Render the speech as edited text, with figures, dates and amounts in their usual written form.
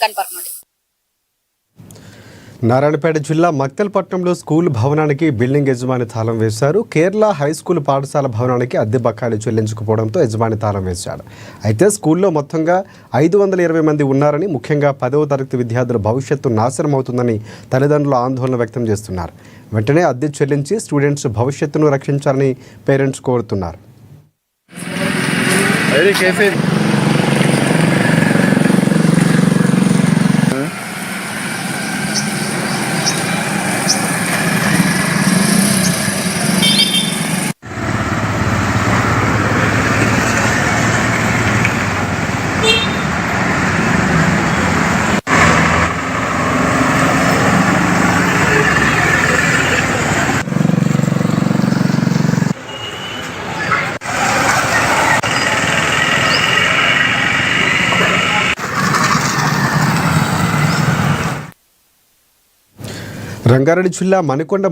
కనపర్నుండి. నారాయణపేట జిల్లా మక్తల్పట్నంలో స్కూల్ భవనానికి బిల్డింగ్ యజమాని తాళం వేశారు. కేరళ హై స్కూల్ పాఠశాల భవనానికి అద్దె బకాయిలు చెల్లించకపోవడంతో యజమాని తాళం వేశాడు. అయితే స్కూల్లో మొత్తంగా 520 మంది ఉన్నారని, ముఖ్యంగా 10వ తరగతి విద్యార్థుల భవిష్యత్తు నాశనం అవుతుందని తల్లిదండ్రులు ఆందోళన వ్యక్తం చేస్తున్నారు. వెంటనే అద్దె చెల్లించి స్టూడెంట్స్ భవిష్యత్తును రక్షించాలని పేరెంట్స్ కోరుతున్నారు. రంగారెడ్డి జిల్లా మణికొండ